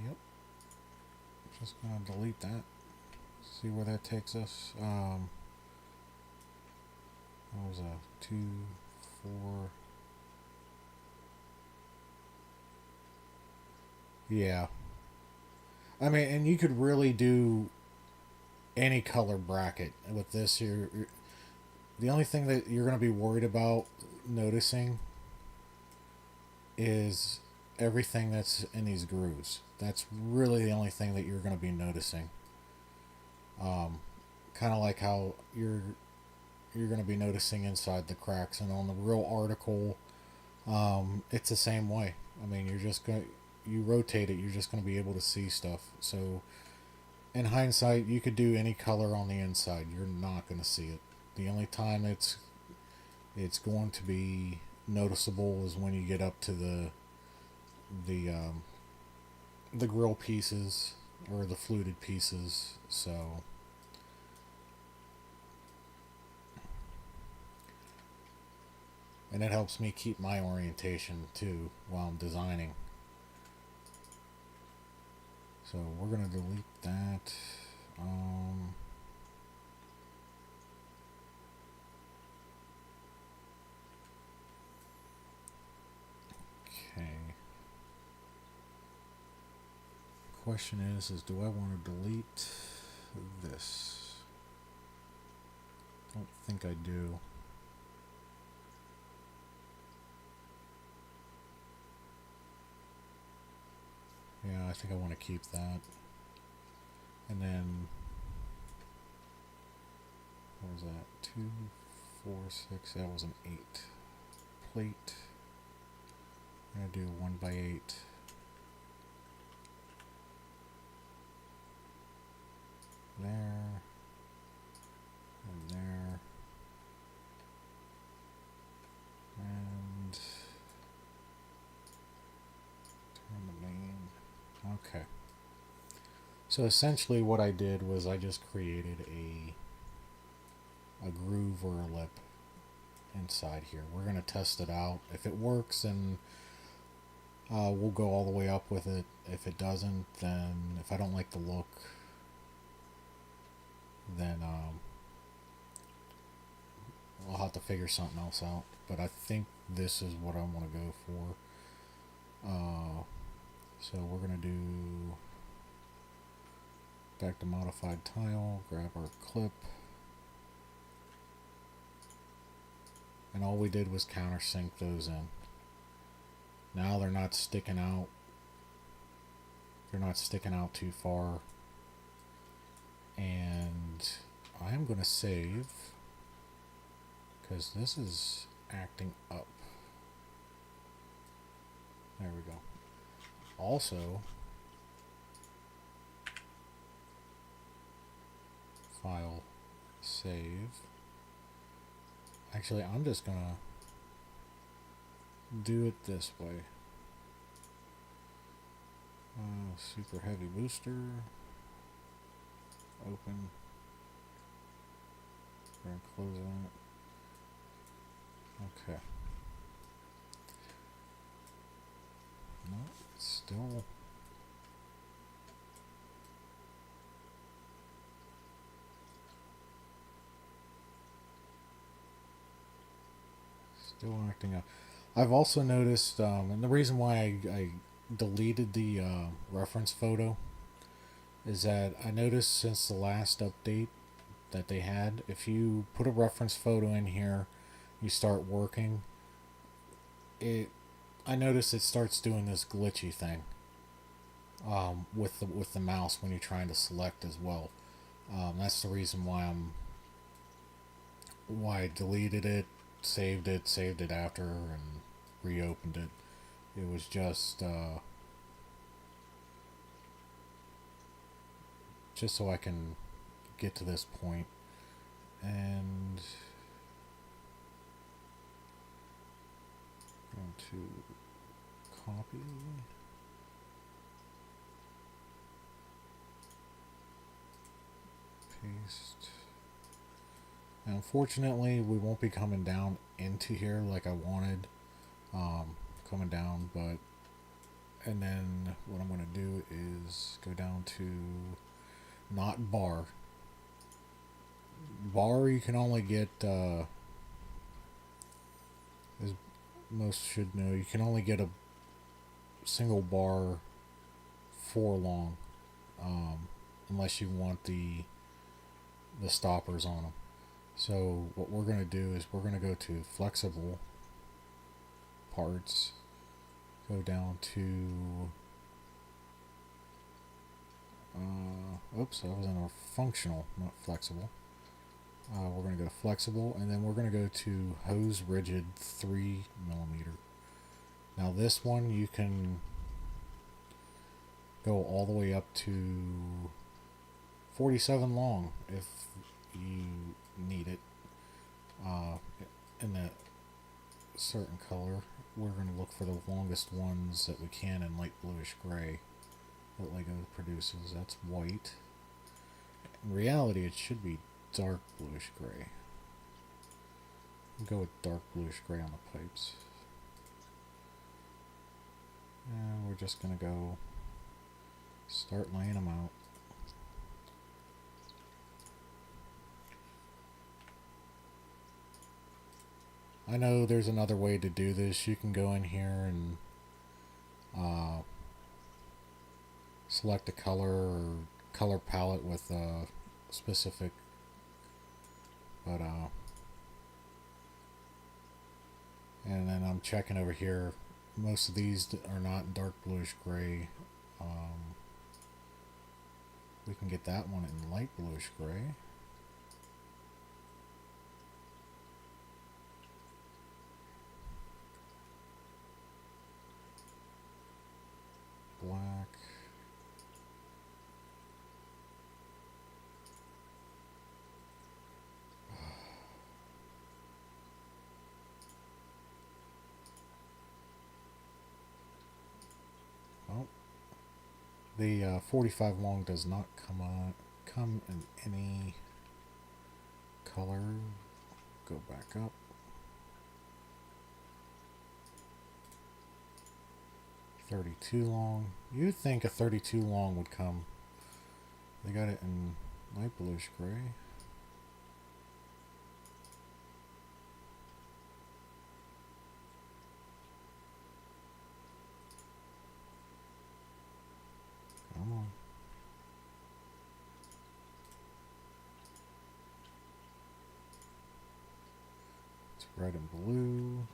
S1: yep. Just going to delete that. See where that takes us. What was that? 2, 4. Yeah. I mean, and you could really do any color bracket with this. The only thing that you're going to be worried about noticing is everything that's in these grooves. That's really the only thing that you're going to be noticing. Kind of like how you're going to be noticing inside the cracks, and on the real article, it's the same way. I mean, you rotate it, you're just going to be able to see stuff. So, in hindsight, you could do any color on the inside. You're not going to see it. The only time it's going to be noticeable is when you get up to the the grill pieces or the fluted pieces. So, and it helps me keep my orientation too while I'm designing. So we're gonna delete that. Okay. Question is do I want to delete this? I don't think I do. Yeah, I think I want to keep that. And then, what was that? 2, 4, 6. That was an 8. Plate. I'm going to do 1x8. There. And there. And turn the main. Okay. So essentially what I did was I just created a groove or a lip inside here. We're going to test it out. If it works, then we'll go all the way up with it. If it doesn't, then if I don't like the look, then I'll have to figure something else out. But I think this is what I want to go for. So we're going to do back to modified tile, grab our clip, and all we did was countersink those in. Now they're not sticking out. They're not sticking out too far. And I'm going to save because this is acting up. There we go. Also, file, save. Actually, I'm just going to do it this way. Super heavy booster. Open. We're going to close that. Okay. No, it's still acting up. I've also noticed, and the reason why I deleted the reference photo is that I noticed since the last update that they had, if you put a reference photo in here, you start working, I notice it starts doing this glitchy thing with the mouse when you're trying to select as well. That's the reason why I deleted it, saved it after, and reopened it. It was just so I can get to this point. And going to copy, paste. Now, unfortunately, we won't be coming down into here like I wanted, coming down, but, and then what I'm going to do is go down to not bar. Bar you can only get, as most should know, you can only get a single bar for long, unless you want the stoppers on them. So what we're going to do is we're going to go to flexible parts, go down to oops, I was in a functional, not flexible. We're going to go to flexible, and then we're going to go to hose rigid 3mm. Now this one you can go all the way up to 47 long if you need it, in a certain color. We're going to look for the longest ones that we can in light bluish gray that Lego produces. That's white. In reality, it should be dark bluish gray. We'll go with dark bluish gray on the pipes. And we're just going to go start laying them out. I know there's another way to do this. You can go in here and select a color or color palette with a specific, but and then I'm checking over here. Most of these are not dark bluish gray. We can get that one in light bluish gray. Black. Oh, the 45 long does not come in any color. Go back up. 32 long. You'd think a 32 long would come. They got it in light bluish gray. Come on. It's red and blue.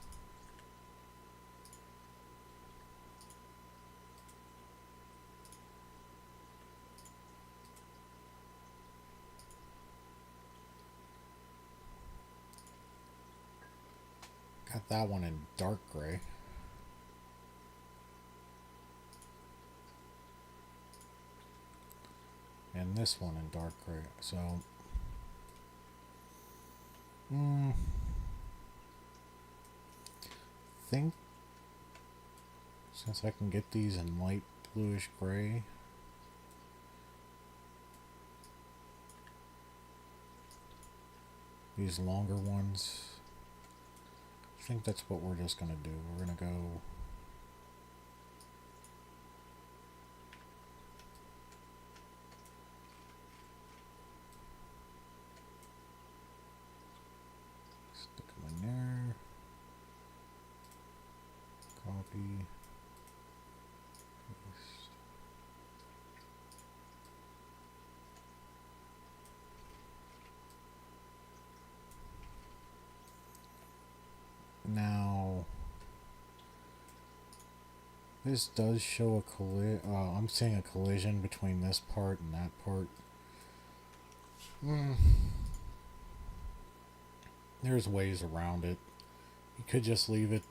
S1: Got that one in dark gray. And this one in dark gray. So, think since I can get these in light bluish gray, these longer ones, I think that's what we're just going to do. We're going to go stick them in there, copy, paste. Now, this does show a collision. I'm seeing a collision between this part and that part. There's ways around it. You could just leave it.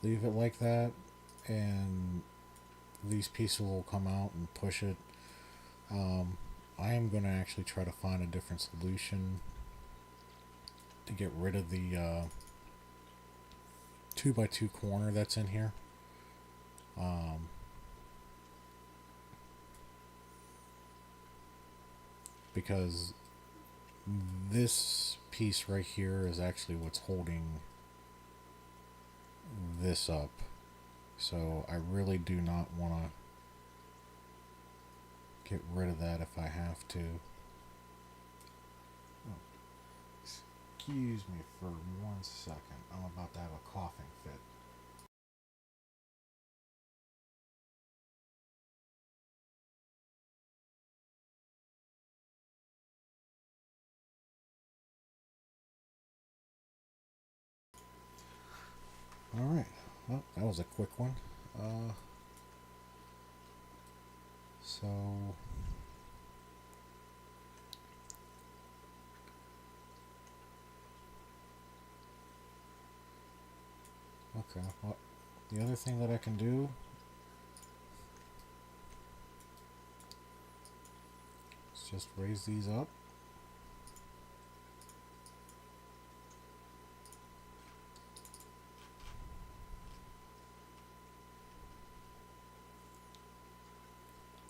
S1: Leave it like that, and these pieces will come out and push it. I am going to actually try to find a different solution to get rid of the 2x2 corner that's in here. Because this piece right here is actually what's holding this up. So I really do not want to get rid of that if I have to. Oh, excuse me for 1 second. I'm about to have a coughing fit. Alright, well, that was a quick one. So okay, well, the other thing that I can do is just raise these up.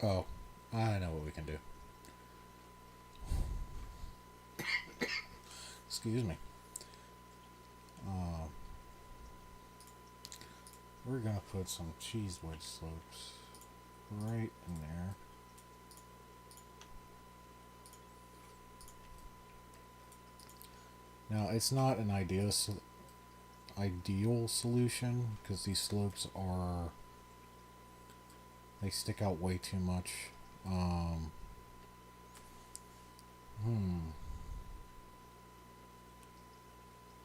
S1: Oh, I know what we can do. Excuse me. We're gonna put some cheese wedge slopes right in there. Now it's not an ideal solution because these slopes they stick out way too much.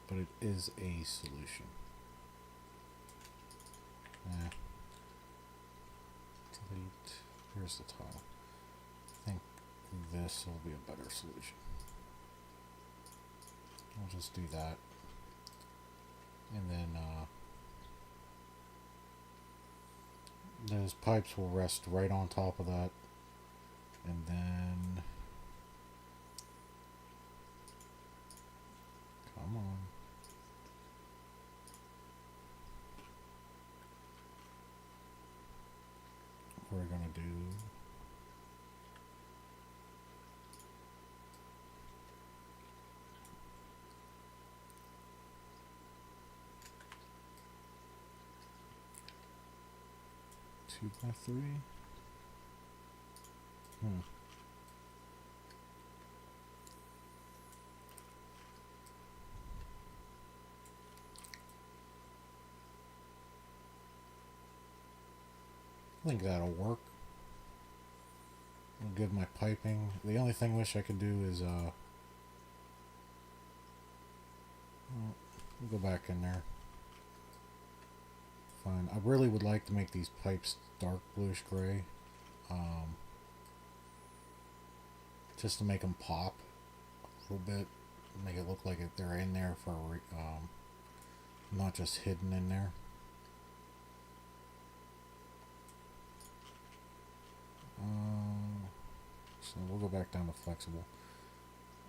S1: But it is a solution. Delete. Here's the tile. I think this will be a better solution. I'll just do that. And then those pipes will rest right on top of that. And then come on. We're gonna do 2x3. I think that'll work. I'll give my piping. The only thing I wish I could do is we'll go back in there. Fine. I really would like to make these pipes dark bluish gray, just to make them pop a little bit, make it look like they're in there for not just hidden in there. So we'll go back down to flexible.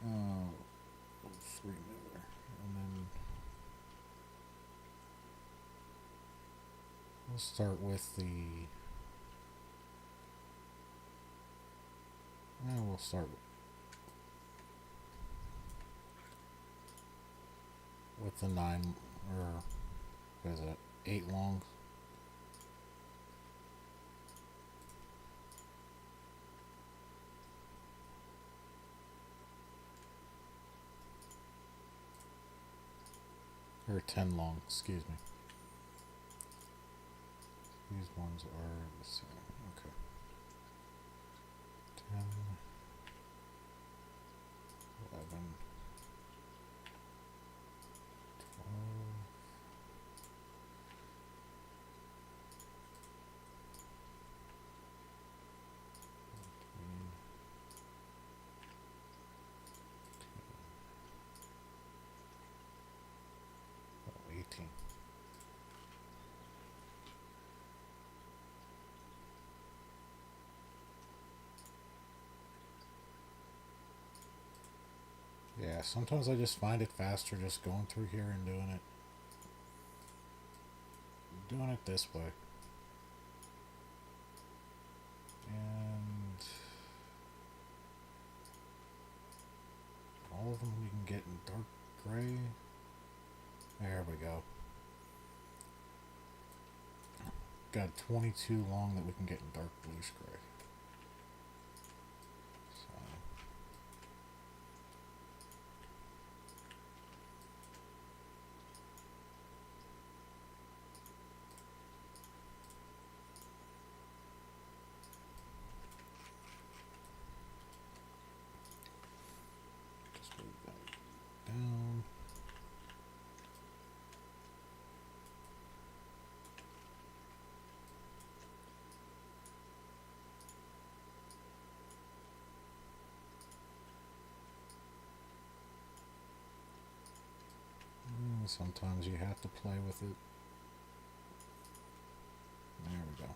S1: 3 miller, and then we'll start with the. We'll start with the 9, or what is it, 8 long. Or 10 long, excuse me. These ones are the same. Okay. 10, 11, 12, 18. Yeah, sometimes I just find it faster just going through here and doing it this way. And all of them we can get in dark gray. There we go. Got 22 long that we can get in dark bluish gray. So just move that down. Sometimes you have to play with it. There we go.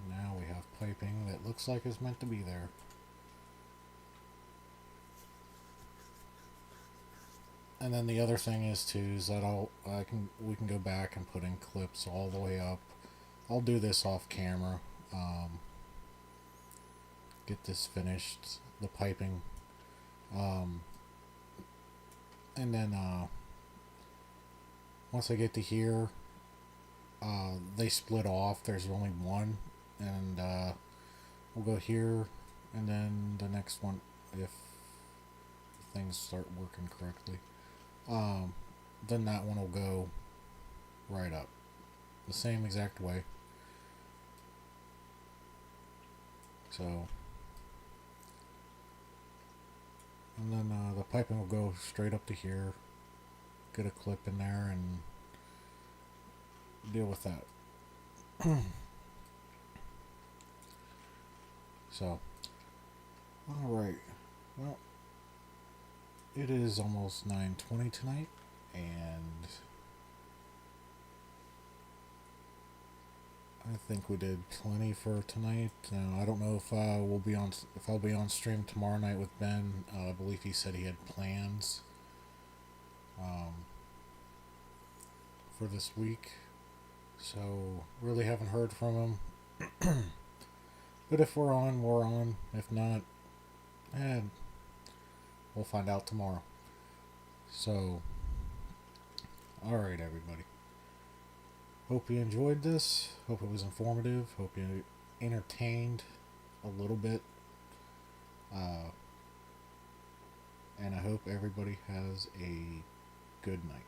S1: Now we have piping that looks like it's meant to be there. And then the other thing is too is that we can go back and put in clips all the way up. I'll do this off camera. Get this finished, the piping, and then once I get to here, they split off. There's only one, and we'll go here, and then the next one if things start working correctly. Then that one will go right up the same exact way. So, and then the piping will go straight up to here. Get a clip in there and deal with that. So, alright. Well, it is almost 9:20 tonight, and I think we did plenty for tonight. I don't know if I'll be on stream tomorrow night with Ben. I believe he said he had plans for this week, so really haven't heard from him. But if we're on, we're on. If not, we'll find out tomorrow. So, alright, everybody. Hope you enjoyed this. Hope it was informative. Hope you entertained a little bit. And I hope everybody has a good night.